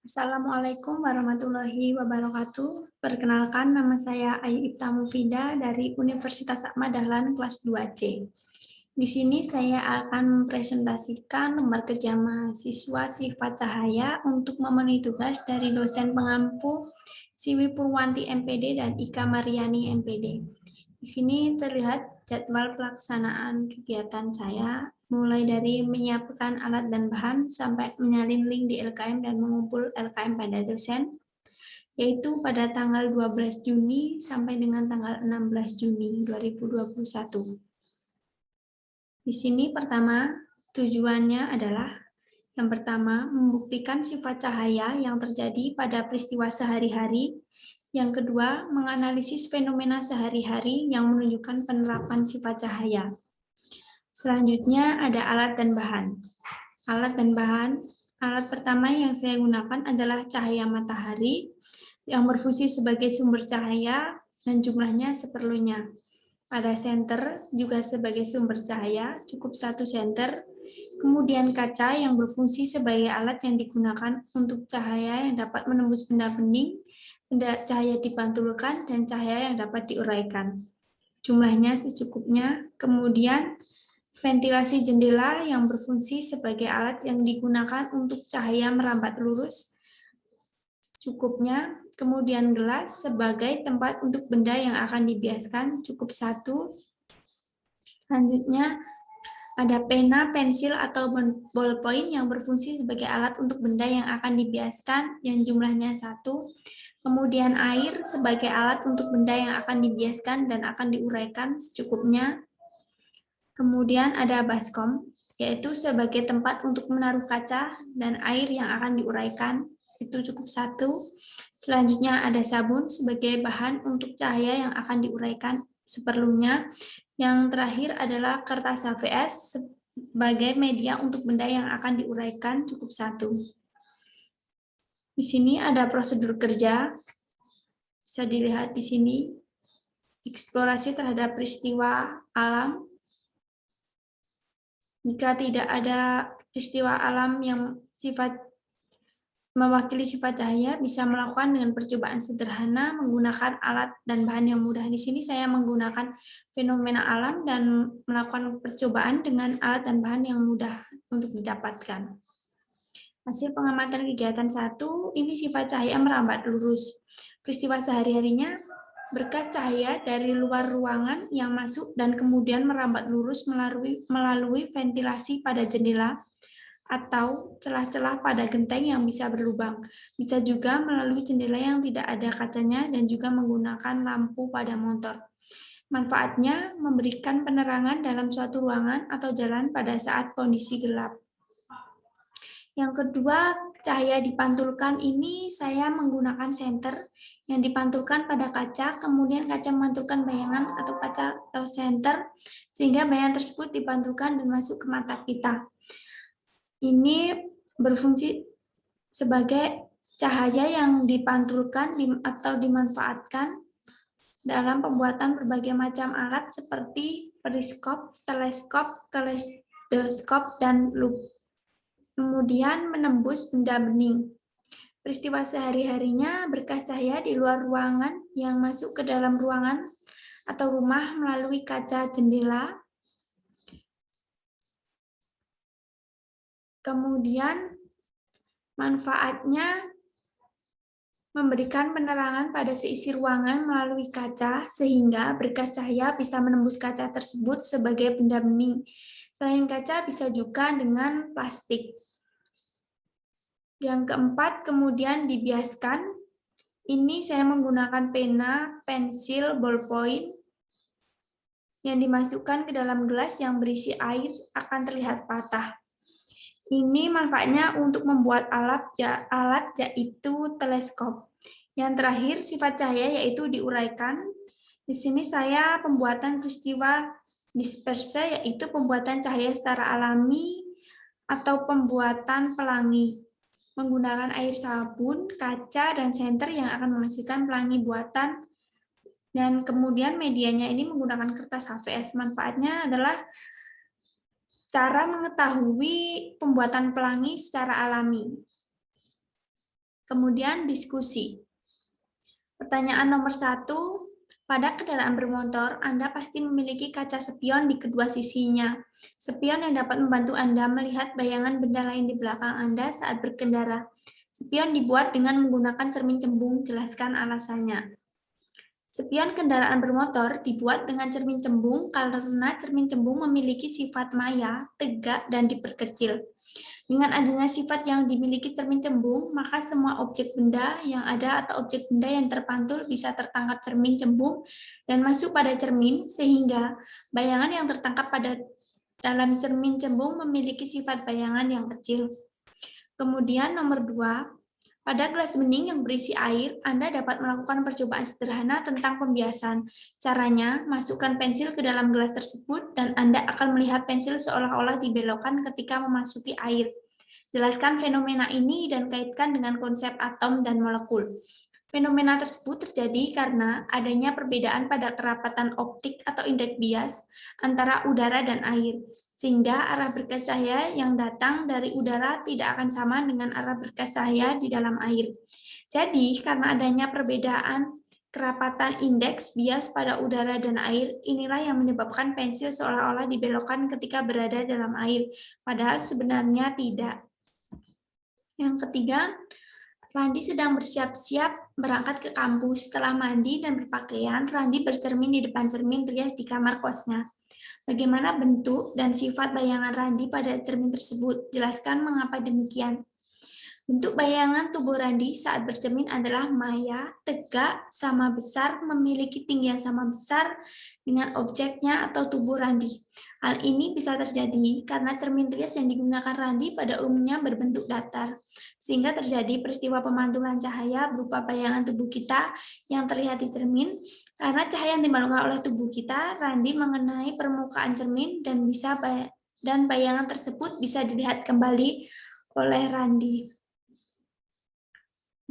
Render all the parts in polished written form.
Assalamualaikum warahmatullahi wabarakatuh. Perkenalkan, nama saya Ayu Ipta Mufida dari Universitas Ahmad Dahlan kelas 2C. Di sini saya akan mempresentasikan lembar kerja mahasiswa Sifat Cahaya untuk memenuhi tugas dari dosen pengampu Siwi Purwanti MPD dan Ika Mariani MPD. Di sini terlihat jadwal pelaksanaan kegiatan saya, mulai dari menyiapkan alat dan bahan sampai menyalin link di LKM dan mengumpul LKM pada dosen, yaitu pada tanggal 12 Juni sampai dengan tanggal 16 Juni 2021. Di sini pertama, tujuannya adalah yang pertama, membuktikan sifat cahaya yang terjadi pada peristiwa sehari-hari. Yang kedua, menganalisis fenomena sehari-hari yang menunjukkan penerapan sifat cahaya. Selanjutnya ada alat dan bahan. Alat dan bahan, alat pertama yang saya gunakan adalah cahaya matahari yang berfungsi sebagai sumber cahaya dan jumlahnya seperlunya. Pada senter juga sebagai sumber cahaya, cukup 1 senter. Kemudian kaca yang berfungsi sebagai alat yang digunakan untuk cahaya yang dapat menembus benda bening, benda cahaya dipantulkan, dan cahaya yang dapat diuraikan. Jumlahnya secukupnya. Kemudian ventilasi jendela yang berfungsi sebagai alat yang digunakan untuk cahaya merambat lurus, cukupnya. Kemudian gelas sebagai tempat untuk benda yang akan dibiaskan, cukup 1. Selanjutnya ada pena, pensil, atau ballpoint yang berfungsi sebagai alat untuk benda yang akan dibiaskan yang jumlahnya 1. Kemudian air sebagai alat untuk benda yang akan dibiaskan dan akan diuraikan secukupnya. Kemudian ada baskom, yaitu sebagai tempat untuk menaruh kaca dan air yang akan diuraikan, itu cukup 1. Selanjutnya ada sabun sebagai bahan untuk cahaya yang akan diuraikan seperlunya. Yang terakhir adalah kertas HVS sebagai media untuk benda yang akan diuraikan, cukup 1. Di sini ada prosedur kerja, bisa dilihat di sini, eksplorasi terhadap peristiwa alam. Jika tidak ada peristiwa alam yang mewakili sifat cahaya, bisa melakukan dengan percobaan sederhana menggunakan alat dan bahan yang mudah. Di sini saya menggunakan fenomena alam dan melakukan percobaan dengan alat dan bahan yang mudah untuk didapatkan. Hasil pengamatan kegiatan 1, ini sifat cahaya merambat lurus. Peristiwa sehari-harinya, berkas cahaya dari luar ruangan yang masuk dan kemudian merambat lurus melalui ventilasi pada jendela atau celah-celah pada genteng yang bisa berlubang. Bisa juga melalui jendela yang tidak ada kacanya dan juga menggunakan lampu pada motor. Manfaatnya memberikan penerangan dalam suatu ruangan atau jalan pada saat kondisi gelap. Yang kedua, cahaya dipantulkan ini saya menggunakan senter yang dipantulkan pada kaca, kemudian kaca memantulkan bayangan atau kaca atau senter, sehingga bayangan tersebut dipantulkan dan masuk ke mata kita. Ini berfungsi sebagai cahaya yang dipantulkan atau dimanfaatkan dalam pembuatan berbagai macam alat seperti periskop, teleskop, kaleidoskop, dan loop. Kemudian menembus benda bening. Peristiwa sehari-harinya berkas cahaya di luar ruangan yang masuk ke dalam ruangan atau rumah melalui kaca jendela. Kemudian manfaatnya memberikan penerangan pada seisi ruangan melalui kaca sehingga berkas cahaya bisa menembus kaca tersebut sebagai benda bening. Selain kaca bisa juga dengan plastik. Yang keempat, kemudian dibiaskan. Ini saya menggunakan pena, pensil, ballpoint yang dimasukkan ke dalam gelas yang berisi air akan terlihat patah. Ini manfaatnya untuk membuat alat yaitu teleskop. Yang terakhir, sifat cahaya yaitu diuraikan. Di sini saya pembuatan peristiwa disperse yaitu pembuatan cahaya secara alami atau pembuatan pelangi. Menggunakan air sabun, kaca, dan senter yang akan menghasilkan pelangi buatan. Dan kemudian medianya ini menggunakan kertas HVS. Manfaatnya adalah cara mengetahui pembuatan pelangi secara alami. Kemudian diskusi. Pertanyaan nomor 1, pada kendaraan bermotor, Anda pasti memiliki kaca spion di kedua sisinya. Spion yang dapat membantu Anda melihat bayangan benda lain di belakang Anda saat berkendara. Spion dibuat dengan menggunakan cermin cembung, jelaskan alasannya. Spion kendaraan bermotor dibuat dengan cermin cembung karena cermin cembung memiliki sifat maya, tegak, dan diperkecil. Dengan adanya sifat yang dimiliki cermin cembung, maka semua objek benda yang ada atau objek benda yang terpantul bisa tertangkap cermin cembung dan masuk pada cermin, sehingga bayangan yang tertangkap dalam cermin cembung memiliki sifat bayangan yang kecil. Kemudian nomor 2, pada gelas bening yang berisi air, Anda dapat melakukan percobaan sederhana tentang pembiasan. Caranya, masukkan pensil ke dalam gelas tersebut dan Anda akan melihat pensil seolah-olah dibelokkan ketika memasuki air. Jelaskan fenomena ini dan kaitkan dengan konsep atom dan molekul. Fenomena tersebut terjadi karena adanya perbedaan pada kerapatan optik atau indeks bias antara udara dan air, sehingga arah berkas cahaya yang datang dari udara tidak akan sama dengan arah berkas cahaya di dalam air. Jadi, karena adanya perbedaan kerapatan indeks bias pada udara dan air, inilah yang menyebabkan pensil seolah-olah dibelokkan ketika berada dalam air, padahal sebenarnya tidak. Yang ketiga, Randi sedang bersiap-siap berangkat ke kampus. Setelah mandi dan berpakaian, Randi bercermin di depan cermin rias di kamar kosnya. Bagaimana bentuk dan sifat bayangan Randi pada cermin tersebut? Jelaskan mengapa demikian. Bentuk bayangan tubuh Randi saat bercermin adalah maya, tegak, sama besar, memiliki tinggi yang sama besar dengan objeknya atau tubuh Randi. Hal ini bisa terjadi karena cermin rias yang digunakan Randi pada umumnya berbentuk datar, sehingga terjadi peristiwa pemantulan cahaya berupa bayangan tubuh kita yang terlihat di cermin. Karena cahaya yang dimantulkan oleh tubuh kita, Randi mengenai permukaan cermin dan bayangan tersebut bisa dilihat kembali oleh Randi.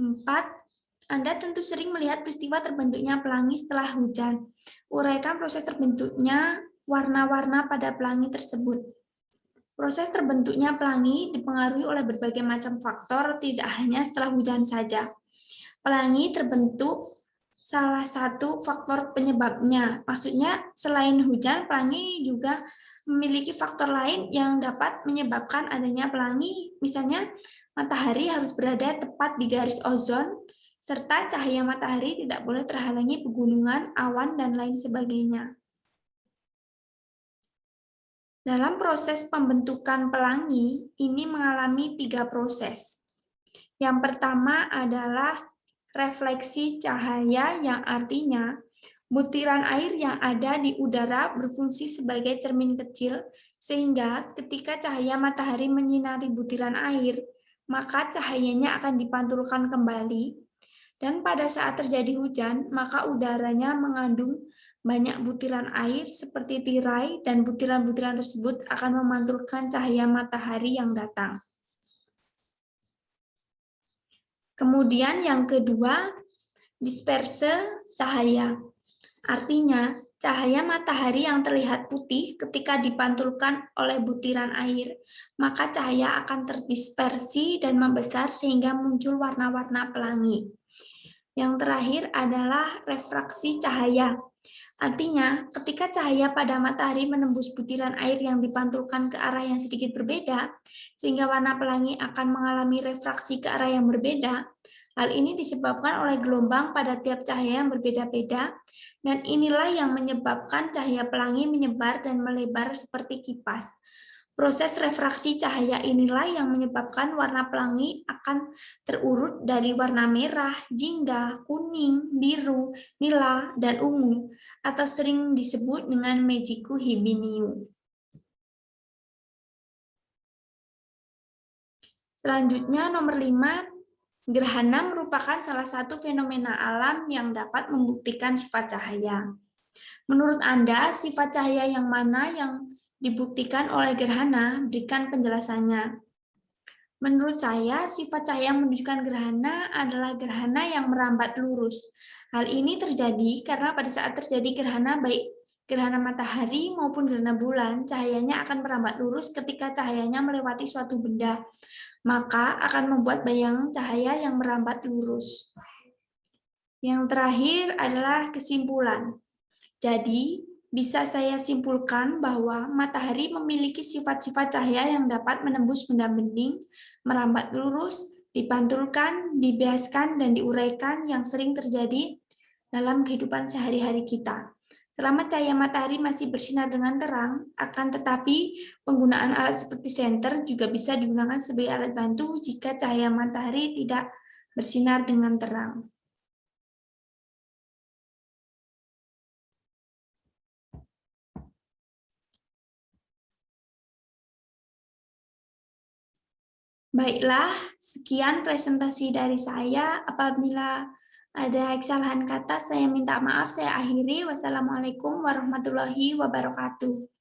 4. Anda tentu sering melihat peristiwa terbentuknya pelangi setelah hujan. Uraikan proses terbentuknya warna-warna pada pelangi tersebut. Proses terbentuknya pelangi dipengaruhi oleh berbagai macam faktor, tidak hanya setelah hujan saja. Pelangi terbentuk salah satu faktor penyebabnya. Maksudnya, selain hujan, pelangi juga memiliki faktor lain yang dapat menyebabkan adanya pelangi. Misalnya, matahari harus berada tepat di garis ozon, serta cahaya matahari tidak boleh terhalangi pegunungan, awan, dan lain sebagainya. Dalam proses pembentukan pelangi, ini mengalami 3 proses. Yang pertama adalah refleksi cahaya, yang artinya butiran air yang ada di udara berfungsi sebagai cermin kecil, sehingga ketika cahaya matahari menyinari butiran air, maka cahayanya akan dipantulkan kembali, dan pada saat terjadi hujan, maka udaranya mengandung banyak butiran air seperti tirai, dan butiran-butiran tersebut akan memantulkan cahaya matahari yang datang. Kemudian yang kedua, disperse cahaya. Artinya, cahaya matahari yang terlihat putih ketika dipantulkan oleh butiran air, maka cahaya akan terdispersi dan membesar sehingga muncul warna-warna pelangi. Yang terakhir adalah refraksi cahaya. Artinya, ketika cahaya pada matahari menembus butiran air yang dipantulkan ke arah yang sedikit berbeda, sehingga warna pelangi akan mengalami refraksi ke arah yang berbeda. Hal ini disebabkan oleh gelombang pada tiap cahaya yang berbeda-beda, dan inilah yang menyebabkan cahaya pelangi menyebar dan melebar seperti kipas. Proses refraksi cahaya inilah yang menyebabkan warna pelangi akan terurut dari warna merah, jingga, kuning, biru, nila, dan ungu, atau sering disebut dengan Meijiku Hibiniu. Selanjutnya nomor 5, gerhana merupakan salah satu fenomena alam yang dapat membuktikan sifat cahaya. Menurut Anda, sifat cahaya yang mana yang dibuktikan oleh gerhana? Berikan penjelasannya. Menurut saya, sifat cahaya yang menunjukkan gerhana adalah gerhana yang merambat lurus. Hal ini terjadi karena pada saat terjadi gerhana, baik gerhana matahari maupun gerhana bulan, cahayanya akan merambat lurus ketika cahayanya melewati suatu benda, maka akan membuat bayangan cahaya yang merambat lurus. Yang terakhir adalah kesimpulan. Jadi, bisa saya simpulkan bahwa matahari memiliki sifat-sifat cahaya yang dapat menembus benda bening, merambat lurus, dipantulkan, dibiaskan, dan diuraikan yang sering terjadi dalam kehidupan sehari-hari kita. Selama cahaya matahari masih bersinar dengan terang, akan tetapi penggunaan alat seperti senter juga bisa digunakan sebagai alat bantu jika cahaya matahari tidak bersinar dengan terang. Baiklah, sekian presentasi dari saya. Apabila ada kesalahan kata, saya minta maaf. Saya akhiri. Wassalamualaikum warahmatullahi wabarakatuh.